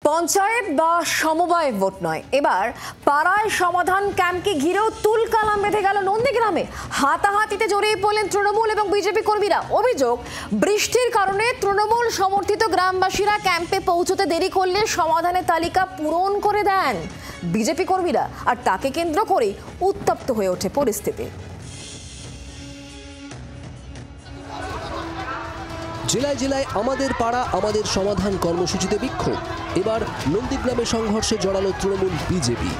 পঞ্চায়েত বা সমবায় ভোট নয়, এবার পাড়ায় সমাধান ক্যাম্পকে ঘিরেও তুলকালাম বেঁধে গেল নন্দীগ্রামে। হাতাহাতিতে জড়িয়ে পড়লেন তৃণমূল এবং বিজেপি কর্মীরা। অভিযোগ, বৃষ্টির কারণে তৃণমূল সমর্থিত গ্রামবাসীরা ক্যাম্পে পৌঁছতে দেরি করলে সমাধানের তালিকা পূরণ করে দেন বিজেপি কর্মীরা, আর তাকে কেন্দ্র করে উত্তপ্ত হয়ে ওঠে পরিস্থিতি। জেলায় জেলায় আমাদের পাড়া আমাদের সমাধান কর্মসূচিতে বিক্ষোভ। এবার নন্দীগ্রামে সংঘর্ষে জড়ালো তৃণমূল বিজেপি।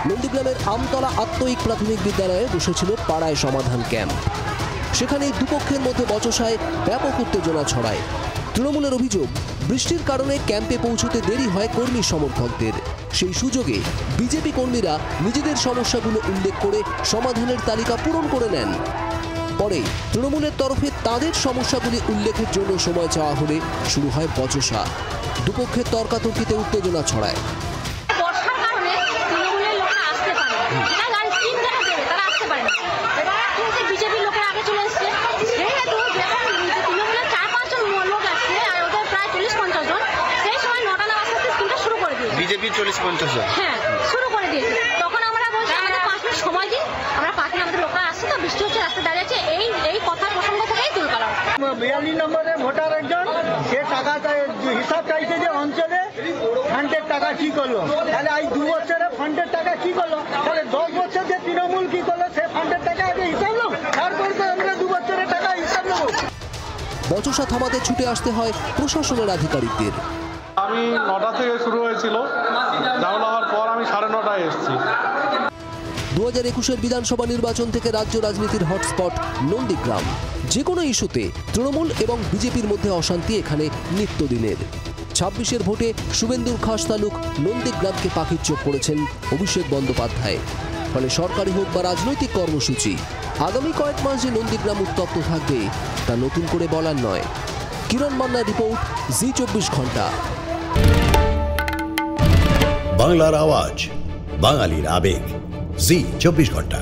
নন্দীগ্রামের আমতলা আত্ময়িক প্রাথমিক বিদ্যালয়ে বসেছিল পাড়ায় সমাধান ক্যাম্প। সেখানে দুপক্ষের মধ্যে বচসায় ব্যাপক উত্তেজনা ছড়ায়। তৃণমূলের অভিযোগ, বৃষ্টির কারণে ক্যাম্পে পৌঁছতে দেরি হয় কর্মী সমর্থকদের। সেই সুযোগে বিজেপি কর্মীরা নিজেদের সমস্যাগুলো উল্লেখ করে সমাধানের তালিকা পূরণ করে নেন। পরে তৃণমূলের তরফে তাদের সমস্যাগুলি উল্লেখের জন্য সময় চাওয়া হলে শুরু হয় বচসা। দুপক্ষের তর্কাতর্কিতে উত্তেজনা ছড়ায়। বিজেপি 40-50 জন শুরু করে দিয়েছে। তখন আমরা বলছি আমাদের 5 মিনিট সময় দিন, আমরা 5 মিনিট আমাদের লোকরা আসছে, তো বৃষ্টি হচ্ছে, রাস্তা দাঁড়িয়ে আছে, এই কথা প্রসঙ্গ থেকেই তুলকালাম। 42 নম্বরে ভোটার একজন, সে টাকা হিসাব চাইছে যে অঞ্চলে ফান্ডের টাকা কি করলো, তাহলে এই 2 বছরে ফান্ডের টাকা কি করলো, তাহলে 10 বছর যে তৃণমূল কি করলো সে ফান্ডের টাকা আগে হিসাব নেব, তারপর তো আমরা 2 বছরের টাকা হিসাব নেব। বচসা থামাতে ছুটে আসতে হয় প্রশাসনের আধিকারিকদের। আমি 9টা থেকে শুরু হয়েছিল, ঝামেলা হওয়ার পর আমি 9:30টায় এসেছি। 2021 বিধানসভা নির্বাচন থেকে রাজ্য রাজনীতির হটস্পট নন্দীগ্রাম। যে কোনো ইস্যুতে তৃণমূল এবং বিজেপির মধ্যে অশান্তি এখানে নিত্যদিনের। 26-এর ভোটে শুভেন্দুর খাস তালুক নন্দীগ্রামকে পাখির চোখ করেছেন অভিষেক বন্দ্যোপাধ্যায়। ফলে সরকারি হোক বা রাজনৈতিক কর্মসূচি, আগামী কয়েক মাস যে নন্দীগ্রাম উত্তপ্ত থাকবে তা নতুন করে বলার নয়। কিরণ মান্নার রিপোর্ট, জি 24 ঘন্টা। বাংলার আওয়াজ, বাঙালির আবেগ, জি 24 ঘন্টা।